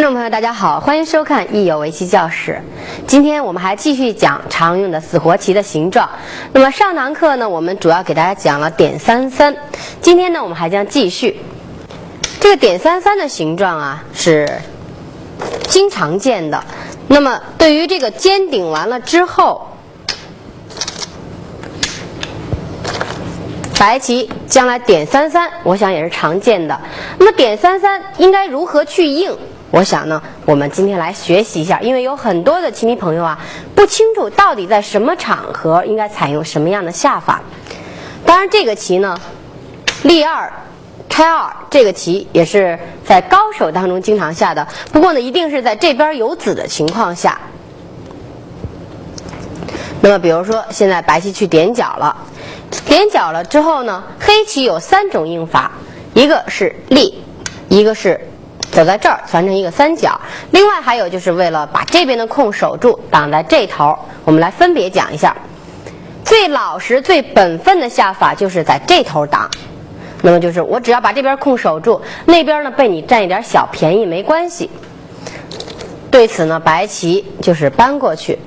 众朋友，大家好，欢迎收看益友围棋教室。今天我们还继续讲常用的死活棋的形状。那么上堂课呢，我们主要给大家讲了点33，今天呢，我们还将继续。这个点33的形状啊，是经常见的。那么对于这个尖顶完了之后，白棋将来点33，我想也是常见的。那么点33应该如何去应？我想呢，我们今天来学习一下，因为有很多的棋迷朋友啊，不清楚到底在什么场合应该采用什么样的下法。当然，这个棋呢，立2拆2这个棋也是在高手当中经常下的，不过呢，一定是在这边有子的情况下。那么，比如说现在白棋去点角了，点角了之后呢，黑棋有3种应法，一个是立，一个是走在这儿传成一个三角，另外还有就是为了把这边的空守住，挡在这头。我们来分别讲一下。最老实、最本分的下法就是在这头挡。那么就是我只要把这边空守住，那边呢被你占一点小便宜没关系。对此呢，白棋就是搬过去。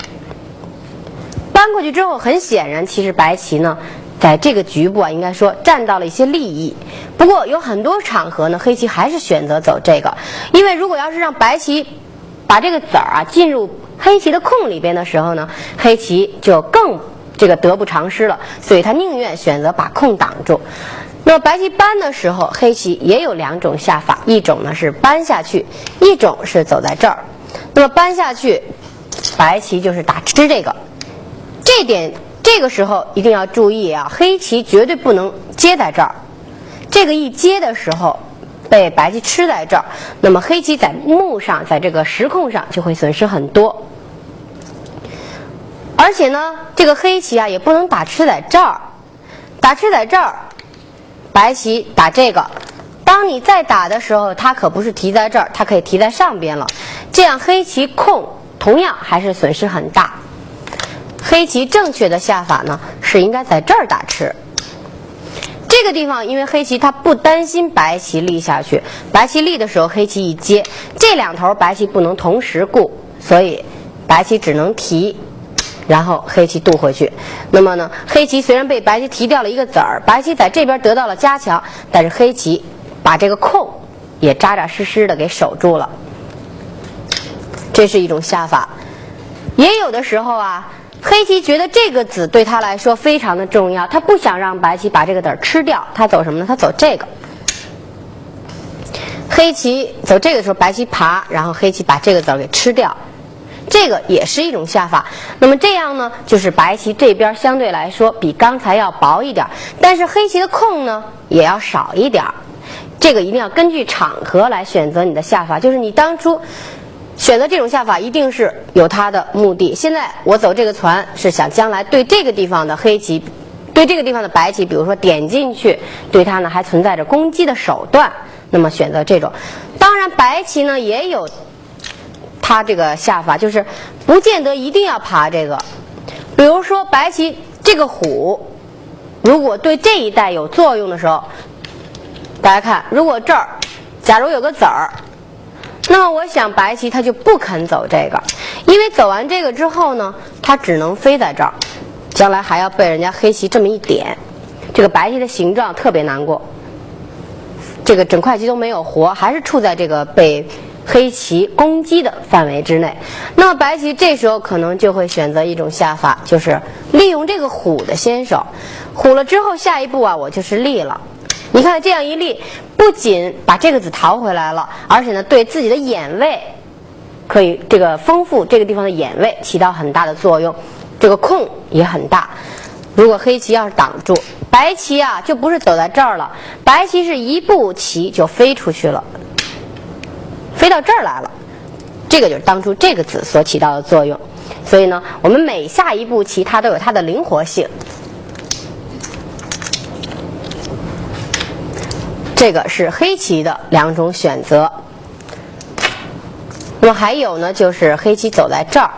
搬过去之后，很显然，其实白棋呢，在这个局部啊，应该说占到了一些利益。不过有很多场合呢，黑棋还是选择走这个，因为如果要是让白棋把这个子儿啊进入黑棋的空里边的时候呢，黑棋就更得不偿失了，所以他宁愿选择把空挡住。那么白棋搬的时候，黑棋也有2种下法，一种呢是搬下去，一种是走在这儿。那么搬下去，白棋就是打吃这个，这点这个时候一定要注意啊，黑棋绝对不能接在这儿。这个一接的时候，被白棋吃在这儿，那么黑棋在目上，在这个时空上就会损失很多。而且呢，这个黑棋啊也不能打吃在这儿，打吃在这儿，白棋打这个。当你再打的时候，它可不是提在这儿，它可以提在上边了。这样黑棋空同样还是损失很大。黑棋正确的下法呢，是应该在这儿打吃。这个地方，因为黑棋它不担心白棋立下去，白棋立的时候黑棋一接，这2头白棋不能同时顾，所以白棋只能提，然后黑棋渡回去。那么呢，黑棋虽然被白棋提掉了一个子儿，白棋在这边得到了加强，但是黑棋把这个空也扎扎实实的给守住了。这是一种下法。也有的时候啊，黑棋觉得这个子对他来说非常的重要，他不想让白棋把这个子儿吃掉，他走什么呢？他走这个。黑棋走这个的时候，白棋爬，然后黑棋把这个子儿给吃掉，这个也是一种下法。那么这样呢，就是白棋这边相对来说比刚才要薄一点，但是黑棋的空呢也要少一点。这个一定要根据场合来选择你的下法，就是你当初选择这种下法一定是有它的目的。现在我走这个船是想将来对这个地方的黑棋，对这个地方的白棋，比如说点进去，对它呢还存在着攻击的手段，那么选择这种。当然白棋呢也有它这个下法，就是不见得一定要爬这个。比如说白棋这个虎如果对这一带有作用的时候，大家看，如果这儿假如有个子儿，那么我想白棋他就不肯走这个，因为走完这个之后呢，他只能飞在这儿，将来还要被人家黑棋这么一点，这个白棋的形状特别难过，这个整块棋都没有活，还是处在这个被黑棋攻击的范围之内。那么白棋这时候可能就会选择一种下法，就是利用这个虎的先手，虎了之后下一步啊，我就是立了。你看这样一立，不仅把这个子逃回来了，而且呢对自己的眼位可以这个丰富这个地方的眼位起到很大的作用，这个空也很大。如果黑棋要是挡住，白棋啊就不是走在这儿了，白棋是一步棋就飞出去了，飞到这儿来了，这个就是当初这个子所起到的作用。所以呢，我们每下一步棋它都有它的灵活性。这个是黑棋的2种选择。那么还有呢，就是黑棋走在这儿，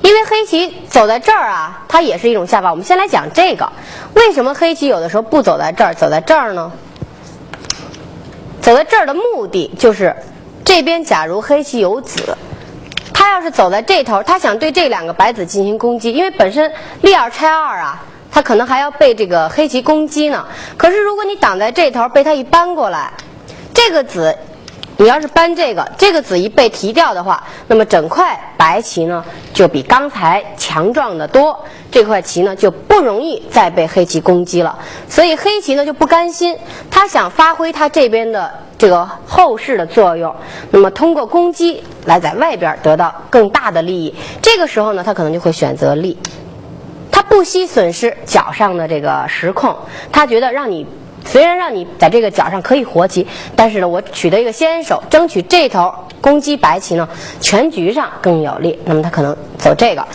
因为黑棋走在这儿啊，它也是一种下法。我们先来讲这个，为什么黑棋有的时候不走在这儿，走在这儿呢？走在这儿的目的就是这边假如黑棋有子，他要是走在这头，他想对这两个白子进行攻击，因为本身立2拆2啊，他可能还要被这个黑棋攻击呢。可是如果你挡在这头，被他一搬过来，这个子你要是搬这个子一被提掉的话，那么整块白棋呢就比刚才强壮得多，这块棋呢就不容易再被黑棋攻击了。所以黑棋呢就不甘心，他想发挥他这边的这个后势的作用，那么通过攻击来在外边得到更大的利益。这个时候呢，他可能就会选择立，他不惜损失角上的这个实控，他觉得虽然让你在这个角上可以活棋，但是呢，我取得一个先手，争取这头攻击白棋呢，全局上更有利。那么他可能走这个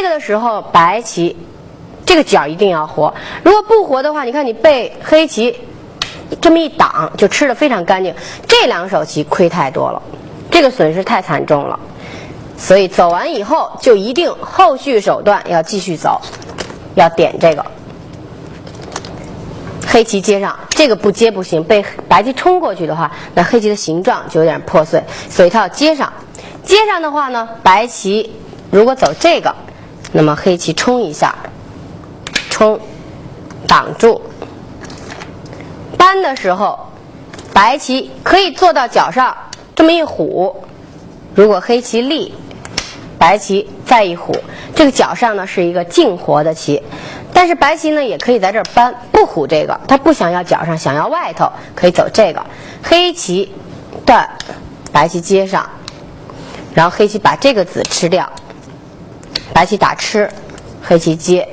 的时候，白棋这个角一定要活。如果不活的话，你看你被黑棋这么一挡，就吃得非常干净。这2手棋亏太多了，这个损失太惨重了。所以走完以后，就一定后续手段要继续走，要点这个。黑棋接上，这个不接不行，被白棋冲过去的话，那黑棋的形状就有点破碎，所以它要接上。接上的话呢，白棋如果走这个，那么黑棋冲一下，冲，挡住。搬的时候，白棋可以坐到角上这么一虎，如果黑棋立，白棋再一虎，这个角上呢是一个净活的棋。但是白棋呢也可以在这儿搬，不虎这个，他不想要角上，想要外头，可以走这个。黑棋断，白棋接上，然后黑棋把这个子吃掉，白棋打吃，黑棋接，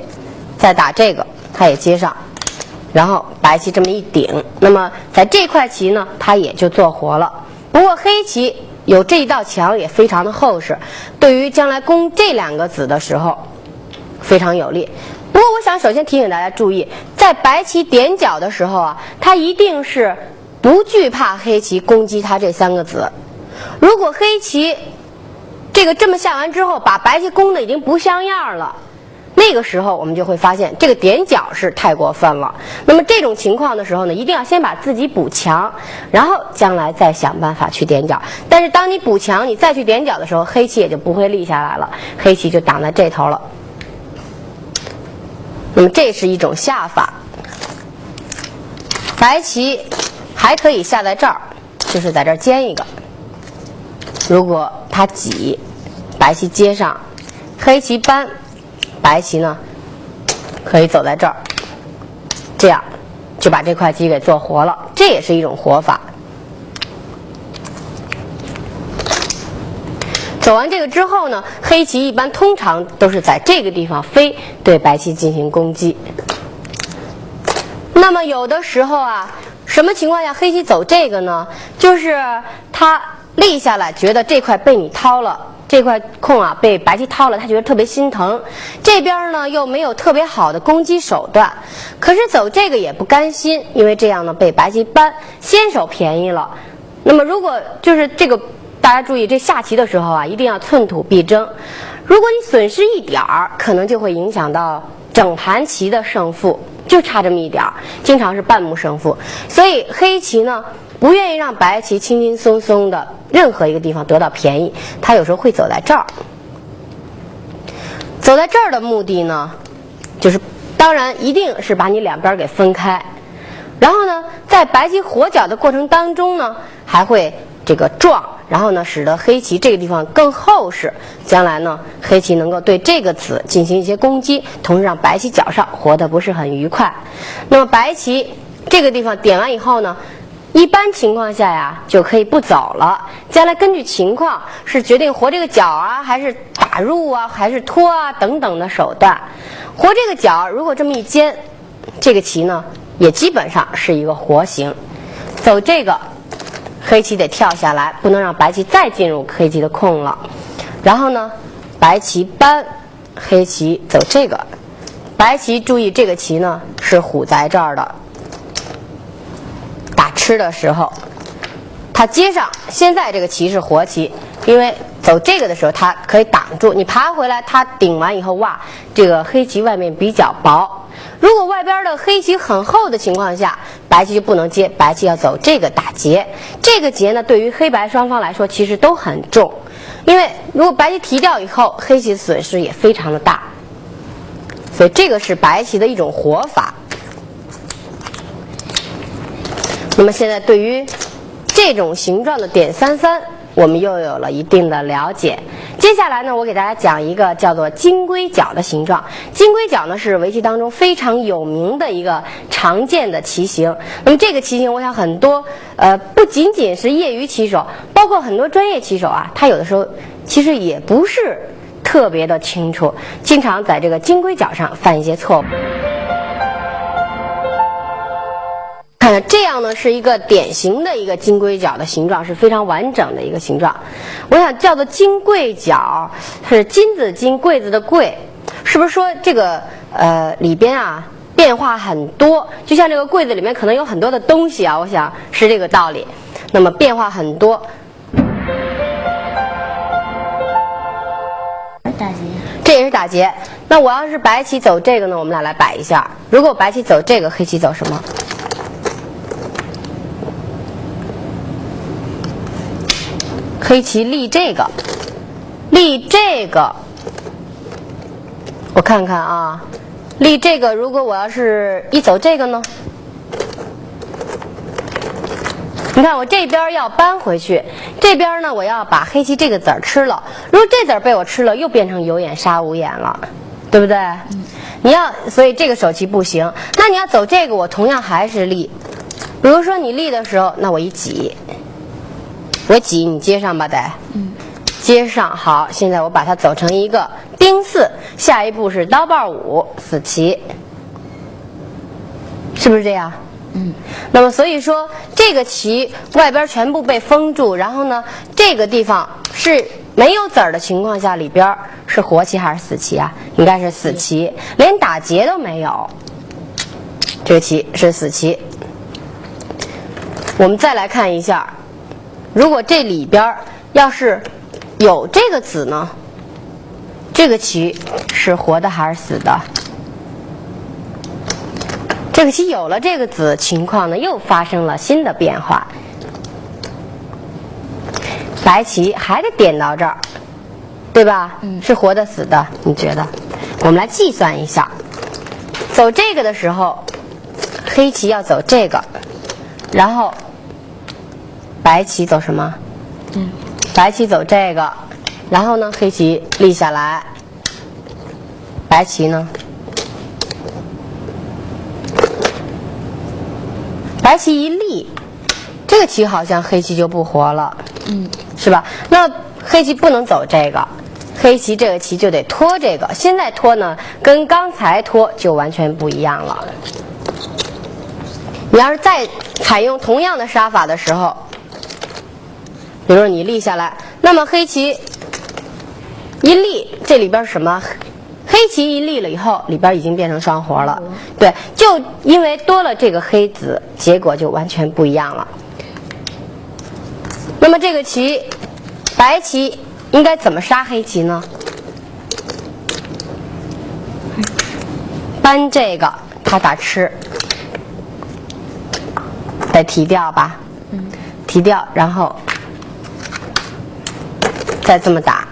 再打这个，他也接上，然后白棋这么一顶，那么在这块棋呢，他也就做活了。不过黑棋有这一道墙也非常的厚实，对于将来攻这2个子的时候非常有利。不过我想首先提醒大家注意，在白棋点角的时候啊，他一定是不惧怕黑棋攻击他这3个子。如果黑棋这么下完之后，把白棋攻的已经不像样了，那个时候我们就会发现这个点角是太过分了。那么这种情况的时候呢，一定要先把自己补强，然后将来再想办法去点角。但是当你补强，你再去点角的时候，黑棋也就不会立下来了，黑棋就挡在这头了。那么这是一种下法。白棋还可以下在这儿，就是在这儿尖一个。如果它挤，白棋接上，黑棋搬，白棋呢可以走在这儿，这样就把这块棋给做活了，这也是一种活法。走完这个之后呢，黑棋一般通常都是在这个地方飞，对白棋进行攻击。那么有的时候啊，什么情况下黑棋走这个呢？就是他立下来，觉得这块被你掏了，这块空啊被白棋掏了，他觉得特别心疼。这边呢又没有特别好的攻击手段，可是走这个也不甘心，因为这样呢被白棋搬，先手便宜了。那么如果就是这个。大家注意，这下棋的时候啊，一定要寸土必争。如果你损失一点儿，可能就会影响到整盘棋的胜负，就差这么一点儿，经常是半目胜负。所以黑棋呢，不愿意让白棋轻轻松松的任何一个地方得到便宜，他有时候会走在这儿。走在这儿的目的呢，就是当然一定是把你两边给分开，然后呢，在白棋活角的过程当中呢，还会这个撞。然后呢，使得黑棋这个地方更厚实，将来呢，黑棋能够对这个子进行一些攻击，同时让白棋角上活得不是很愉快。那么白棋这个地方点完以后呢，一般情况下呀，就可以不走了。将来根据情况是决定活这个角啊，还是打入啊，还是拖啊等等的手段。活这个角，如果这么一尖，这个棋呢，也基本上是一个活形。走这个。黑棋得跳下来，不能让白棋再进入黑棋的空了。然后呢，白棋搬，黑棋走这个。白棋注意这个棋呢是虎在这儿的，打吃的时候，它接上。现在这个棋是活棋，因为走这个的时候它可以挡住你爬回来，它顶完以后哇，这个黑棋外面比较薄。如果外边的黑棋很厚的情况下，白棋就不能接，白棋要走这个打劫。这个劫呢，对于黑白双方来说其实都很重，因为如果白棋提掉以后，黑棋的损失也非常的大，所以这个是白棋的一种活法。那么现在对于这种形状的点33，我们又有了一定的了解。接下来呢，我给大家讲一个叫做金龟角的形状。金龟角呢是围棋当中非常有名的一个常见的棋形。那么这个棋形，我想很多不仅仅是业余棋手，包括很多专业棋手啊，他有的时候其实也不是特别的清楚，经常在这个金龟角上犯一些错误。看这样呢是一个典型的一个金龟角的形状，是非常完整的一个形状。我想叫做金龟角，是金子金柜子的柜，是不是说这个里边啊变化很多？就像这个柜子里面可能有很多的东西啊，我想是这个道理。那么变化很多。打劫，这也是打劫。那我要是白棋走这个呢，我们俩来摆一下。如果白棋走这个，黑棋走什么？黑棋立这个，立这个，我看看啊，立这个，如果我要是一走这个呢？你看我这边要搬回去，这边呢我要把黑棋这个子儿吃了。如果这子儿被我吃了，又变成有眼杀无眼了，对不对？你要，所以这个手棋不行。那你要走这个，我同样还是立。比如说你立的时候，那我一挤。我挤你接上吧，得，接上好。现在我把它走成一个丁4，下一步是刀把5，死棋，是不是这样？那么所以说这个棋外边全部被封住，然后呢，这个地方是没有子儿的情况下，里边是活棋还是死棋啊？应该是死棋，连打劫都没有。这个棋是死棋。我们再来看一下。如果这里边要是有这个子呢，这个棋是活的还是死的？这个棋有了这个子情况呢，又发生了新的变化。白棋还得点到这儿，对吧？是活的死的？你觉得？我们来计算一下，走这个的时候，黑棋要走这个，然后白棋走什么？白棋走这个，然后呢，黑棋立下来，白棋呢？白棋一立，这个棋好像黑棋就不活了，是吧？那黑棋不能走这个，黑棋这个棋就得拖这个。现在拖呢，跟刚才拖就完全不一样了。你要是再采用同样的杀法的时候，比如说你立下来，那么黑棋一立，这里边是什么？黑棋一立了以后，里边已经变成双活了。对，就因为多了这个黑子，结果就完全不一样了。那么这个棋，白棋应该怎么杀黑棋呢？搬这个，他打吃，得提掉吧？提掉，然后再这么打。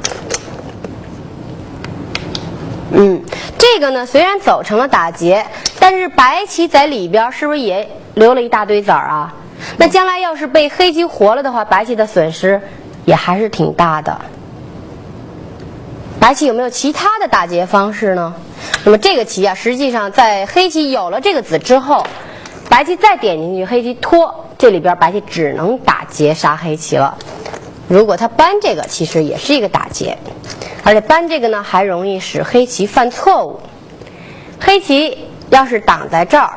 这个呢虽然走成了打劫，但是白棋在里边是不是也留了一大堆子儿啊？那将来要是被黑棋活了的话，白棋的损失也还是挺大的。白棋有没有其他的打劫方式呢？那么这个棋啊，实际上在黑棋有了这个子之后，白棋再点进去，黑棋拖，这里边白棋只能打劫杀黑棋了。如果他搬这个，其实也是一个打劫，而且搬这个呢，还容易使黑棋犯错误。黑棋要是挡在这儿，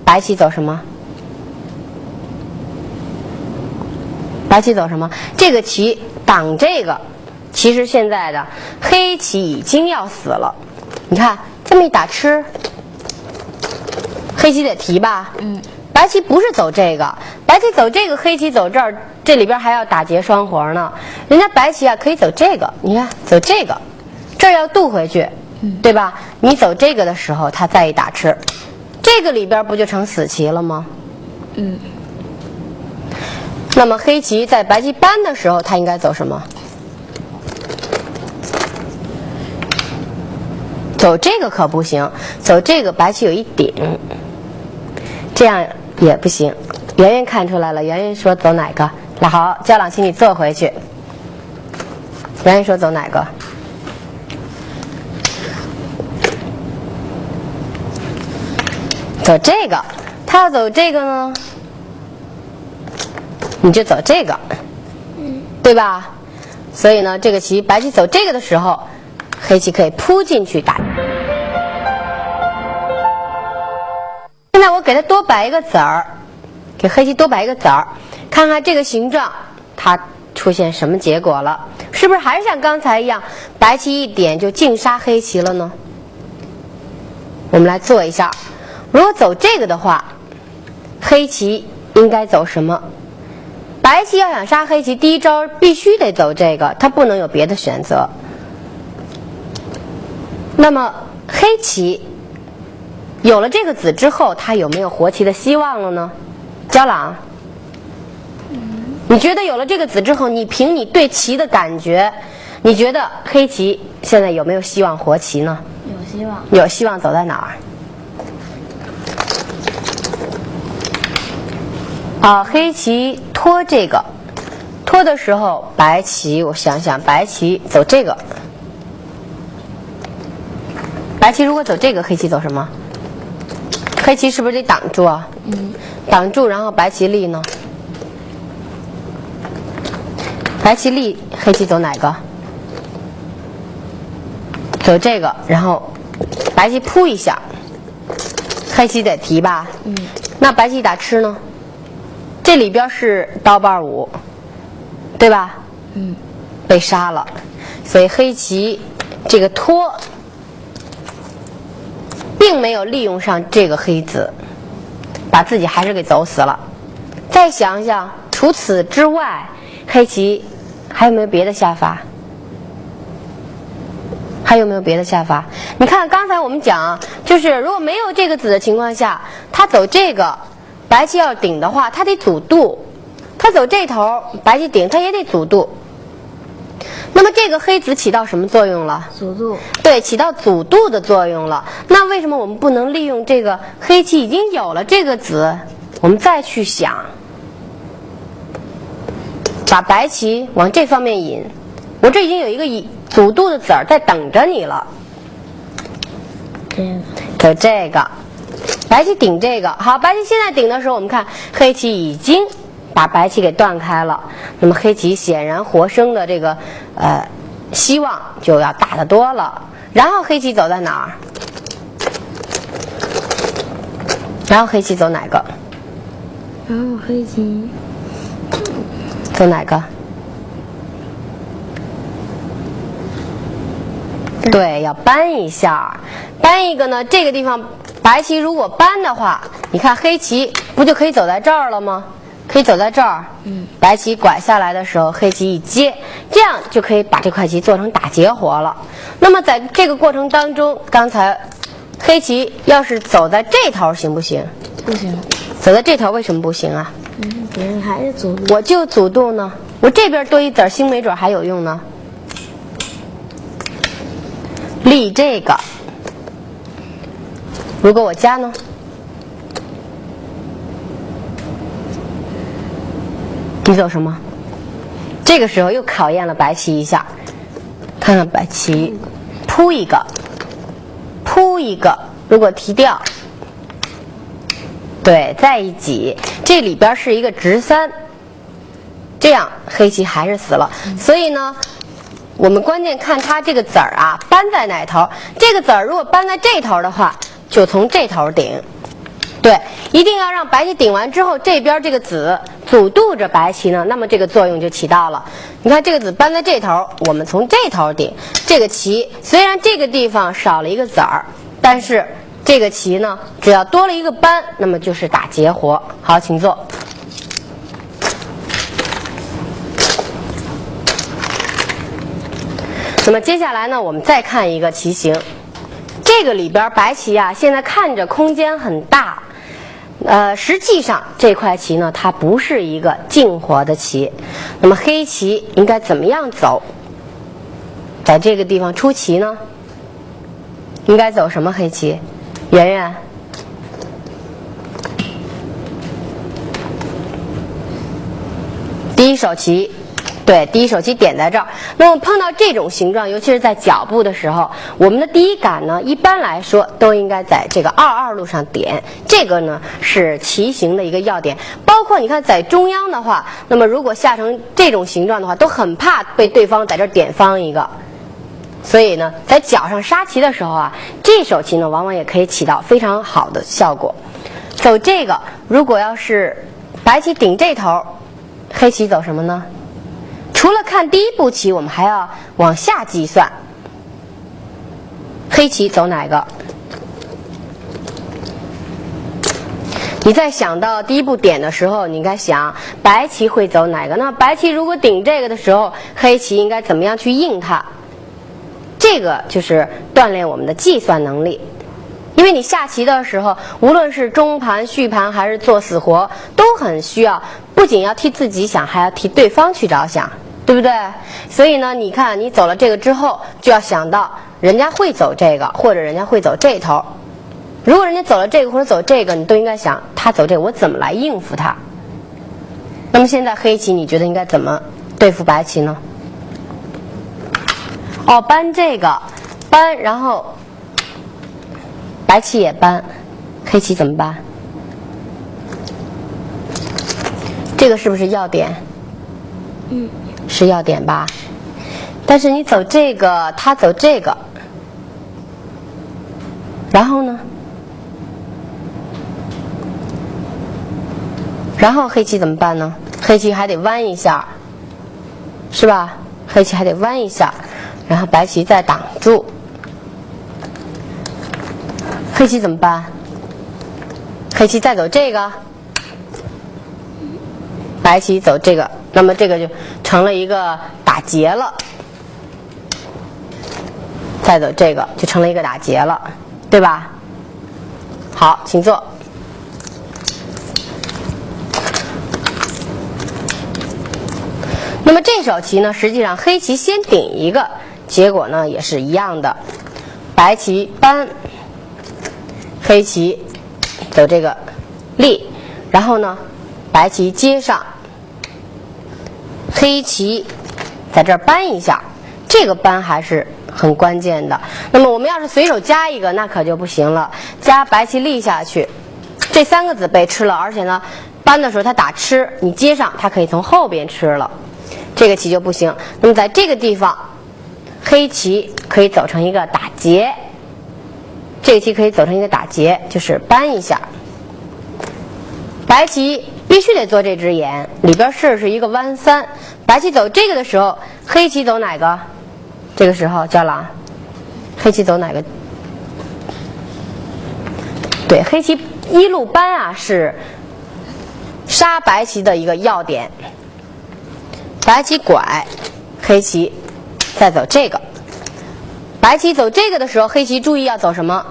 白棋走什么？白棋走什么？这个棋挡这个，其实现在的黑棋已经要死了。你看这么一打吃，黑棋得提吧？白棋不是走这个，白棋走这个，黑棋走这儿，这里边还要打劫双活呢。人家白棋啊可以走这个，你看走这个，这儿要渡回去，对吧？你走这个的时候，他再一打吃，这个里边不就成死棋了吗？那么黑棋在白棋搬的时候，它应该走什么？走这个可不行，走这个白棋有一顶，这样也不行。圆圆看出来了，圆圆说走哪个？那好，焦朗，请你坐回去。圆圆说走哪个？走这个。他要走这个呢，你就走这个，对吧？所以呢，这个棋白棋走这个的时候，黑棋可以扑进去打。现在我给它多摆一个子儿，给黑棋多摆一个子儿，看看这个形状它出现什么结果了？是不是还是像刚才一样，白棋一点就净杀黑棋了呢？我们来做一下，如果走这个的话，黑棋应该走什么？白棋要想杀黑棋，第一招必须得走这个，它不能有别的选择。那么黑棋有了这个子之后，它有没有活棋的希望了呢？焦朗，你觉得有了这个子之后，你凭你对棋的感觉，你觉得黑棋现在有没有希望活棋呢？有希望。有希望走在哪儿？黑棋拖这个，拖的时候，白棋我想想，白棋走这个，白棋如果走这个，黑棋走什么？黑棋是不是得挡住啊？挡住，然后白棋立呢？白棋立，黑棋走哪个？走这个，然后白棋扑一下，黑棋得提吧？那白棋打吃呢？这里边是刀把五，对吧？被杀了，所以黑棋这个拖并没有利用上这个黑子，把自己还是给走死了。再想想，除此之外，黑棋还有没有别的下法？还有没有别的下法？你看刚才我们讲，就是如果没有这个子的情况下，他走这个。白棋要顶的话，它得阻渡，它走这头，白棋顶，它也得阻渡。那么这个黑子起到什么作用了？阻渡。对，起到阻渡的作用了。那为什么我们不能利用这个黑棋已经有了这个子，我们再去想，把白棋往这方面引？我这已经有一个阻渡的子儿在等着你了。走这个。白棋顶这个，好，白棋现在顶的时候，我们看黑棋已经把白棋给断开了，那么黑棋显然活生的这个希望就要大得多了。然后黑棋走在哪儿？然后黑棋走哪个？然后黑棋走哪个？对，要搬一下，搬一个呢，这个地方。白棋如果搬的话，你看黑棋不就可以走在这儿了吗？可以走在这儿。白棋拐下来的时候，黑棋一接，这样就可以把这块棋做成打劫活了。那么在这个过程当中，刚才黑棋要是走在这头行不行？不行。走在这头为什么不行啊？别人还是阻渡。我就阻渡呢，我这边多一子星没准还有用呢。立这个。如果我加呢？你走什么？这个时候又考验了白棋一下，看看白棋扑一个，扑一个，如果提掉，对，再一挤，这里边是一个直三，这样黑棋还是死了。所以呢，我们关键看它这个子儿啊，搬在哪头？这个子儿如果搬在这头的话。就从这头顶，对，一定要让白棋顶完之后，这边这个子阻渡着白棋呢，那么这个作用就起到了。你看这个子搬在这头，我们从这头顶，这个棋虽然这个地方少了一个子儿，但是这个棋呢，只要多了一个搬，那么就是打劫活。好，请坐。那么接下来呢，我们再看一个棋形。这个里边白棋啊，现在看着空间很大，实际上这块棋呢，它不是一个净活的棋。那么黑棋应该怎么样走？在这个地方出棋呢？应该走什么黑棋？圆圆。第一手棋，对，第一手棋点在这儿。那么碰到这种形状，尤其是在脚部的时候，我们的第一感呢，一般来说都应该在这个22路上点。这个呢是棋形的一个要点。包括你看在中央的话，那么如果下成这种形状的话，都很怕被对方在这儿点方一个。所以呢，在脚上杀棋的时候啊，这手棋呢往往也可以起到非常好的效果。走这个，如果要是白棋顶这头，黑棋走什么呢？除了看第一步棋，我们还要往下计算。黑棋走哪个？你在想到第一步点的时候，你应该想白棋会走哪个？那白棋如果顶这个的时候，黑棋应该怎么样去应它？这个就是锻炼我们的计算能力。因为你下棋的时候，无论是中盘、续盘还是做死活，都很需要不仅要替自己想，还要替对方去着想，对不对？所以呢，你看你走了这个之后，就要想到人家会走这个，或者人家会走这头。如果人家走了这个或者走这个，你都应该想他走这个，我怎么来应付他？那么现在黑棋，你觉得应该怎么对付白棋呢？哦，搬这个，搬，然后白棋也搬，黑棋怎么办？这个是不是要点？是要点吧？但是你走这个，他走这个，然后呢？然后黑棋怎么办呢？黑棋还得弯一下，是吧？黑棋还得弯一下。然后白棋再挡住，黑棋怎么办？黑棋再走这个，白棋走这个，那么这个就成了一个打劫了。再走这个就成了一个打劫了，对吧？好，请坐。那么这手棋呢，实际上黑棋先顶一个。结果呢也是一样的，白棋搬，黑棋走这个立，然后呢白棋接上，黑棋在这儿搬一下，这个搬还是很关键的。那么我们要是随手加一个，那可就不行了。加白棋立下去，这3个子被吃了，而且呢搬的时候它打吃，你接上它可以从后边吃了，这个棋就不行。那么在这个地方，黑棋可以走成一个打劫，这个棋可以走成一个打劫，就是搬一下。白棋必须得做这只眼，里边是一个弯3。白棋走这个的时候，黑棋走哪个？这个时候焦郎，黑棋走哪个？对，黑棋一路搬啊，是杀白棋的一个要点。白棋拐，黑棋再走这个，白棋走这个的时候，黑棋注意要走什么？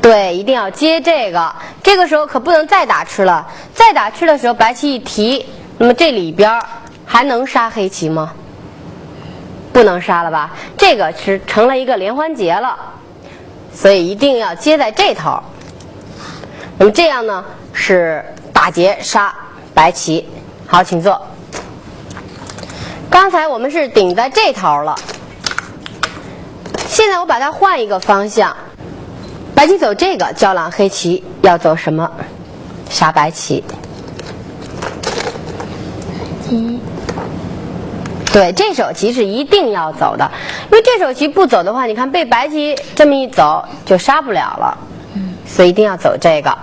对，一定要接这个。这个时候可不能再打吃了，再打吃的时候，白棋一提，那么这里边还能杀黑棋吗？不能杀了吧？这个是成了一个连环劫了，所以一定要接在这头。那么这样呢是打劫杀白棋。好，请坐。刚才我们是顶在这头了，现在我把它换一个方向，白棋走这个，焦郎黑棋要走什么？杀白棋。对，这手棋是一定要走的，因为这手棋不走的话，你看被白棋这么一走就杀不了了，所以一定要走这个。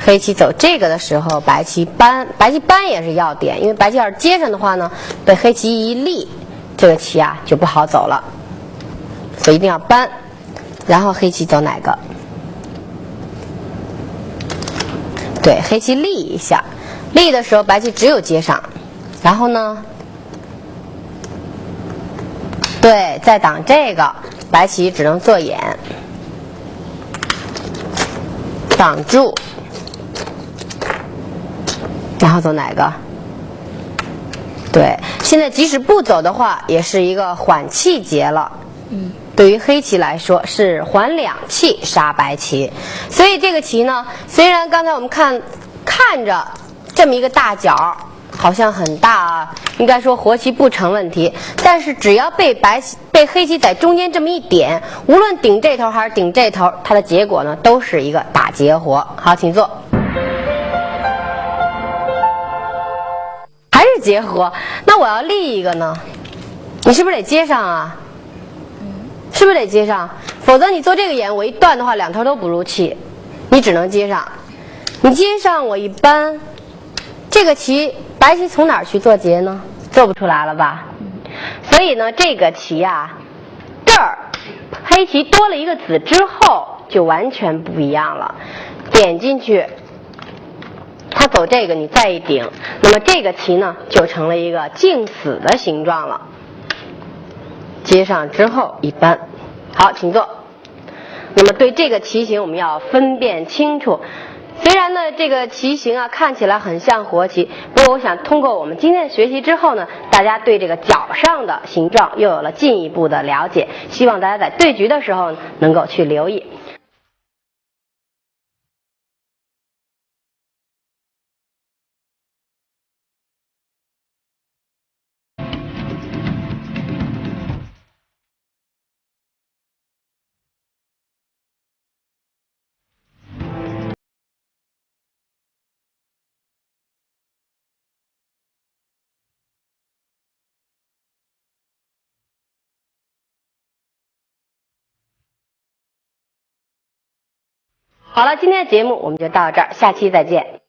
黑棋走这个的时候，白棋搬，白棋搬也是要点，因为白棋要是接上的话呢，被黑棋一立，这个棋啊就不好走了，所以一定要搬。然后黑棋走哪个？对，黑棋立一下，立的时候白棋只有接上，然后呢，对，再挡这个，白棋只能做眼，挡住，然后走哪个？对，现在即使不走的话，也是一个缓气劫了。对于黑棋来说是缓两气杀白棋，所以这个棋呢，虽然刚才我们看着这么一个大角好像很大啊，应该说活棋不成问题，但是只要被黑棋在中间这么一点，无论顶这头还是顶这头，它的结果呢都是一个大劫活。好，请坐。还是劫活，那我要立一个呢，你是不是得接上啊？是不是得接上？否则你做这个眼，我一断的话，两头都不入气，你只能接上。你接上，我一般这个棋白棋从哪儿去做劫呢？做不出来了吧？所以呢，这个棋啊，这儿黑棋多了一个子之后，就完全不一样了。点进去，它走这个，你再一顶，那么这个棋呢，就成了一个静死的形状了。接上之后一般，好，请坐。那么对这个棋形我们要分辨清楚。虽然呢这个棋形啊看起来很像活棋，不过我想通过我们今天的学习之后呢，大家对这个角上的形状又有了进一步的了解，希望大家在对局的时候能够去留意。好了，今天的节目我们就到这儿，下期再见。